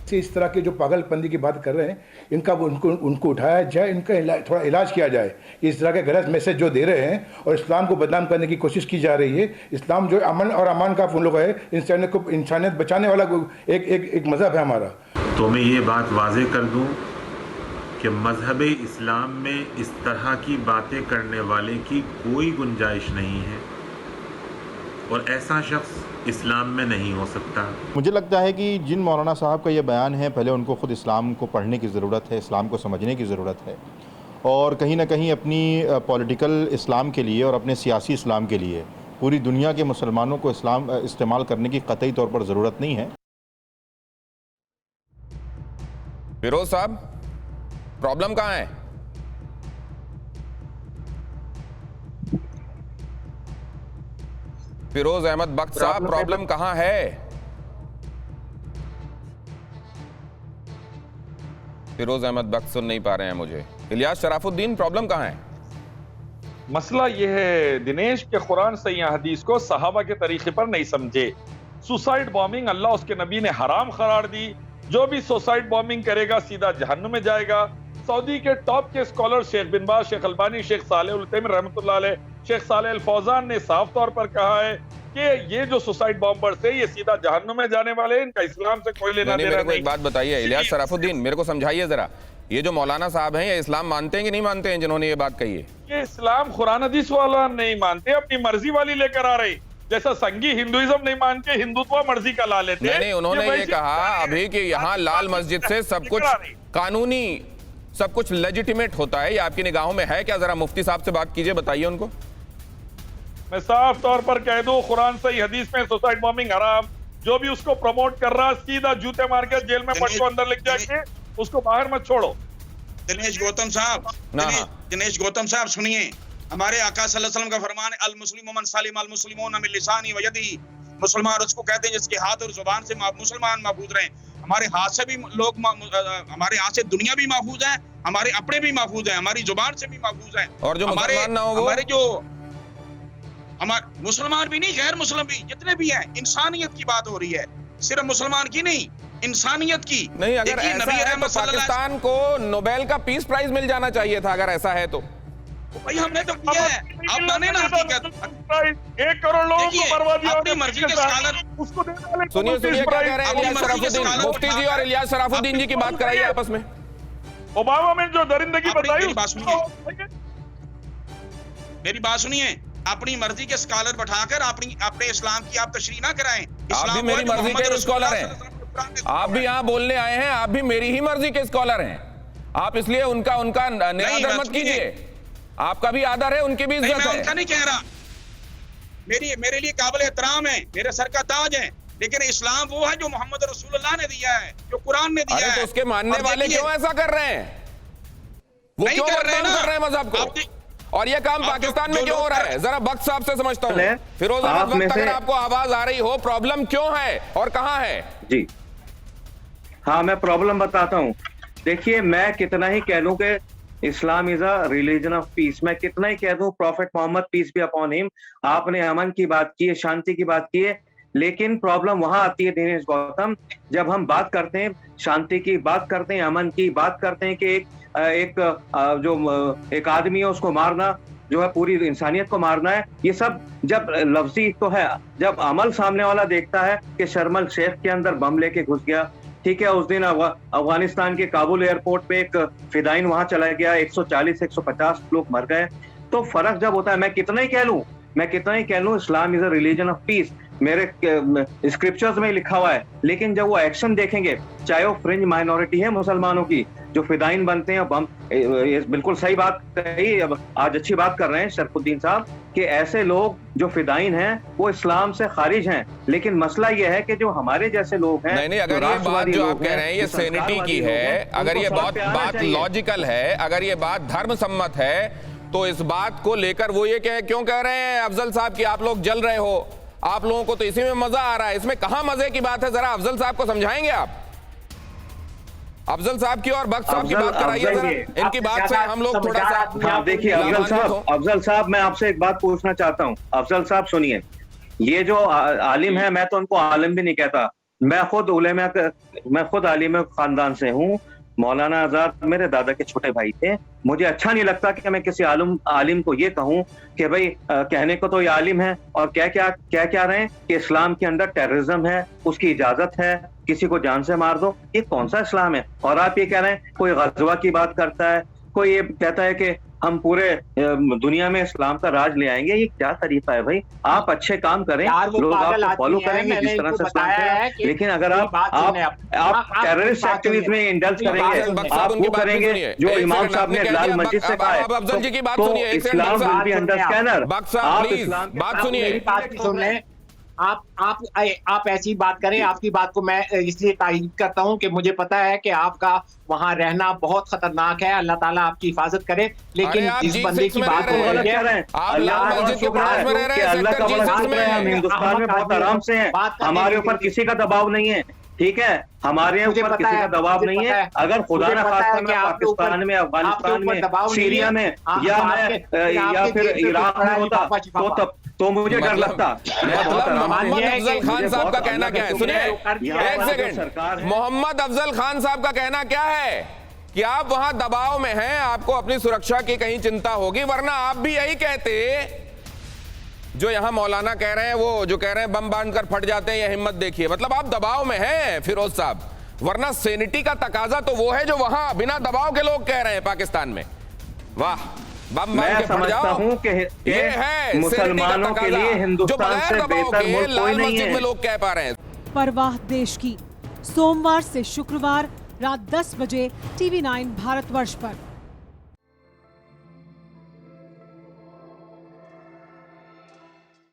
से इस तरह के जो पागलपंदी की बात कर रहे हैं, इनका उनको उठाया जाए, इनका थोड़ा इलाज किया जाए। इस तरह के गलत मैसेज जो दे रहे हैं और इस्लाम को बदनाम करने की कोशिश की जा रही है। इस्लाम जो अमन और अमान का उन लोग है, इंसानियत बचाने वाला एक मज़हब है हमारा। तो मैं ये बात वाज़ेह कर दूं कि मज़हब इस्लाम में इस तरह की बातें करने वाले की कोई गुंजाइश नहीं है और ऐसा शख्स इस्लाम में नहीं हो सकता। मुझे लगता है कि जिन मौलाना साहब का ये बयान है, पहले उनको ख़ुद इस्लाम को पढ़ने की ज़रूरत है, इस्लाम को समझने की ज़रूरत है, और कहीं ना कहीं अपनी पॉलिटिकल इस्लाम के लिए और अपने सियासी इस्लाम के लिए पूरी दुनिया के मुसलमानों को इस्लाम इस्तेमाल करने की कतई तौर पर ज़रूरत नहीं है। फिरोज साहब, प्रॉब्लम कहाँ है? फिरोज अहमद बख्श साहब, प्रॉब्लम कहां है? फिरोज अहमद बख्श सुन नहीं पा रहे हैं मुझे। इलियास शराफुद्दीन, प्रॉब्लम कहां है? मसला यह है दिनेश के कुरान सही हदीस को सहाबा के तरीके पर नहीं समझे। सुसाइड बॉम्बिंग अल्लाह उसके नबी ने हराम करार दी। जो भी सुसाइड बॉम्बिंग करेगा सीधा जहन्नुम में जाएगा। सऊदी के टॉप के स्कॉलर शेख बिन बाज, शेख अल्बानी, शेख सालेह अल तैमीर रहमतुल्लाह अलैह, शेख सालेह अल फौजान ने साफ तौर पर कहा है कि ये जो सुसाइड बॉम्बर्स है ये सीधा जहन्नुम में जाने वाले हैं, इनका इस्लाम से कोई लेना देना नहीं। एक बात बताइए इलियास शराफुद्दीन, मेरे को समझाइए जरा, ये जो मौलाना साहब हैं ये इस्लाम मानते हैं कि नहीं मानते हैं जिन्होंने ये बात कही है? ये इस्लाम कुरान हदीस वाला नहीं मानते, अपनी मर्जी वाली लेकर आ रहे। जैसा संघी हिंदुइज्म नहीं मान के हिंदुत्व मर्जी का ला लेते। नहीं, उन्होंने ये कहा अभी कि यहाँ लाल मस्जिद से सब कुछ कानूनी, सब कुछ लेजिटिमेट होता है। ये आपकी निगाहों में है क्या? जरा मुफ्ती साहब से बात कीजिए, बताइए उनको। मैं साफ तौर पर कह दूं, कुरान सही हदीस में सुसाइड बॉम्बिंग हराम। जो भी उसको प्रमोट कर रहा है सीधा जूते मार के जेल में पटको अंदर लिख जाके उसको बाहर मत छोड़ो। दिनेश गौतम साहब, दिनेश गौतम साहब सुनिए, हमारे आका सल्लल्लाहु अलैहि वसल्लम का फरमान है, अल मुस्लिमु मन सलिम अल मुस्लिमून मिन लिसानी व यदी। मुसलमान उसको कहते हैं जिसके हाथ और जुबान से मुसलमान महफूज रहे। हमारे हाथ से भी लोग, हमारे हाथ से दुनिया भी महफूज है, हमारे अपने भी महफूज है, हमारी जुबान से भी महफूज है। और जो मुसलमान ना हो, हमारे जो हमारे मुसलमान भी नहीं, गैर मुस्लिम भी, जितने भी हैं, इंसानियत की बात हो रही है, सिर्फ मुसलमान की नहीं, इंसानियत की। नहीं, अगर ऐसा है तो पाकिस्तान को नोबेल का पीस प्राइज मिल जाना चाहिए था, अगर ऐसा है तो। भाई हमने तो किया है, आप माने ना हकीकत। 1 करोड़ लोगों को बर्बाद किया। अपनी मर्जी के स्कॉलर उसको सुनिए क्या कह रहे हैं इलियास शराफुद्दीन। मुफ्ती जी और इलियास शराफुद्दीन जी की बात कराइए आपस में। ओबामा में जो दरिंदगी बताई, मेरी बात सुनिए, अपनी मर्जी के स्कॉलर बैठाकर अपने इस्लाम की आप तशरीह ना कराएं। आप भी मेरी मर्जी के स्कॉलर हैं, आप भी यहाँ बोलने आए हैं, आप भी मेरी ही मर्जी के स्कॉलर हैं। आप इसलिए उनका निरादर मत कीजिए, आपका भी आदर है, उनकी भी इज्जत है। मैं उनका नहीं कह रहा, मेरे लिए काबिल एहतराम है, मेरे सर का ताज है, लेकिन इस्लाम वो है जो मोहम्मद रसूलुल्लाह ने दिया है, जो कुरान ने दिया है। तो उसके मानने वाले क्यों ऐसा कर रहे हैं? वो क्यों कर रहे हैं मजहब को? और ये काम पाकिस्तान में क्यों हो रहा है? जरा बख्श साहब से समझता हूँ। फिरोज अहमद बख्श, अगर आपको आवाज आ रही हो, प्रॉब्लम क्यों है और कहाँ है? जी हाँ, मैं प्रॉब्लम बताता हूँ। देखिए, मैं कितना ही कह लूं कि Islam is a religion of peace, मैं कितना ही कह दूं prophet Mohammed peace be upon him, आपने अमन की बात की है, शांति की बात की है, लेकिन प्रॉब्लम वहां आती है दिनेश गौतम, जब हम बात करते हैं शांति की, बात करते हैं अमन की, बात करते हैं कि एक आदमी है उसको मारना जो है पूरी इंसानियत को मारना है, ये सब जब लफ्जी तो है, जब अमल सामने वाला देखता है कि शर्मल शेख के अंदर बम लेके घुस गया, ठीक है, उस दिन अफगानिस्तान के काबुल एयरपोर्ट पे एक फिदाइन वहां चला गया, 140-150 लोग मर गए, तो फर्क जब होता है, मैं कितना ही कह लूं Islam is a religion of peace, मेरे स्क्रिप्चर्स में लिखा हुआ है, लेकिन जब वो एक्शन देखेंगे, चाहे वो फ्रिंज माइनॉरिटी है मुसलमानों की जो फिदाइन बनते हैं, बम, बिल्कुल सही बात कही, आज अच्छी बात कर रहे हैं शरफुद्दीन साहब कि ऐसे लोग जो फिदाइन हैं वो इस्लाम से खारिज हैं, लेकिन मसला ये है कि जो हमारे जैसे लोग हैं, नहीं, अगर ये बात जो आप कह रहे हैं ये सैनिटी की है, अगर ये बात लॉजिकल है, अगर ये बात धर्म सम्मत है, तो इस बात को लेकर वो ये क्यों कह रहे हैं अफजल साहब कि आप लोग जल रहे हो, आप लोगों को तो इसी में मजा आ रहा है? इसमें कहां मजे की बात है? जरा अफजल साहब को समझाएंगे आप? अफजल साहब की और बख्श साहब की बात कराइए जरा, इनकी बात से हम लोग थोड़ा सा। हाँ, देखिए अफजल साहब, मैं आपसे एक बात पूछना चाहता हूँ। अफजल साहब सुनिए, ये जो आलिम है, मैं तो उनको आलिम भी नहीं कहता, मैं खुद आलिम खानदान से हूँ। मौलाना आजाद मेरे दादा के छोटे भाई थे। मुझे अच्छा नहीं लगता कि मैं किसी आलिम को ये कहूँ कि भाई कहने को तो ये आलिम है और क्या क्या रहे हैं कि इस्लाम के अंदर टेररिज्म है, उसकी इजाजत है, किसी को जान से मार दो। ये कौन सा इस्लाम है? और आप ये कह रहे हैं कोई गज़वा की बात करता है, कोई ये कहता है कि हम पूरे दुनिया में इस्लाम का राज ले आएंगे। ये क्या तरीका है भाई? आप अच्छे काम करें, लोग आपको फॉलो करेंगे जिस तरह से इस्लाम है। लेकिन अगर आप टेररिस्ट एक्टिविज्म में इंडल्ज करेंगे, आप वो करेंगे जो इमाम साहब ने लाल मस्जिद से कहा है, तो इस्लाम विल बी अंडर स्कैनर। आप इस्लाम बात सुनिए, आप ऐसी बात करें। आपकी बात को मैं इसलिए तायीद करता हूं कि मुझे पता है कि आपका वहां रहना बहुत खतरनाक है। अल्लाह ताला आपकी हिफाजत करे। लेकिन जिस बंदे की बात हो रही है, अल्लाह का शुक्र है कि अल्लाह का बड़ा शुक्र है, हम हिंदुस्तान में बहुत आराम से हैं, हमारे ऊपर किसी का दबाव नहीं है। ठीक है, हमारे ऊपर किसी का दबाव नहीं है। अगर खुदा न खास्ता मैं पाकिस्तान में, अफगानिस्तान में, सीरिया में या फिर इराक में होता तो मुझे डर लगता। मोहम्मद अफजल खान साहब का कहना क्या है? सुनिए एक सेकंड। मोहम्मद अफजल खान साहब का कहना क्या है कि आप वहां दबाव में हैं, आपको अपनी सुरक्षा की कहीं चिंता होगी, वरना आप भी यही कहते जो यहां मौलाना कह रहे हैं, वो जो कह रहे हैं बम बांधकर फट जाते हैं, ये हिम्मत देखिए। मतलब आप दबाव में हैं फिरोज साहब, वरना सैनिटी का तकाजा तो वो है जो वहां बिना दबाव के लोग कह रहे हैं पाकिस्तान में। वाह, बम बांध के फट जाओ, ये है मुसलमानों के लिए हिंदुस्तान से बेहतर मुल्क कोई नहीं है। में लोग कह पा रहे हैं। परवाह देश की, सोमवार से शुक्रवार रात 10 बजे TV9 भारतवर्ष पर।